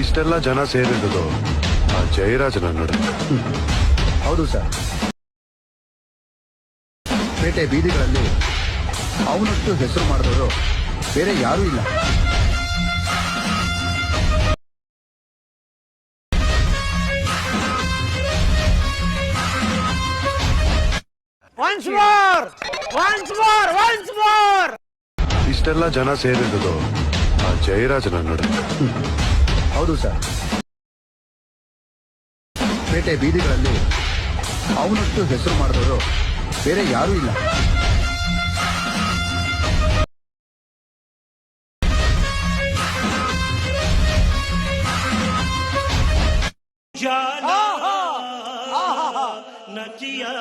ಇಷ್ಟೆಲ್ಲ ಜನ ಸೇರಿರೋದು ಆ ಜಯರಾಜನ ನೋಡ. ಹೌದು ಸರ್, ಪೇಟೆ ಬೀದಿಗಳಲ್ಲಿ ಅವನಷ್ಟು ಹೆಸರು ಮಾಡಿದವರು ಬೇರೆ ಯಾರೂ ಇಲ್ಲ. ಇಷ್ಟೆಲ್ಲ ಜನ ಸೇರಿರೋದು ಆ ಜಯರಾಜನ ನೋಡ. ಹೌದು ಸರ್, ಪೇಟೆ ಬೀದಿಗಳಲ್ಲಿ ಅವನಷ್ಟು ಹೆಸರು ಮಾಡಿದವರು ಬೇರೆ ಯಾರೂ ಇಲ್ಲ. जाना न किया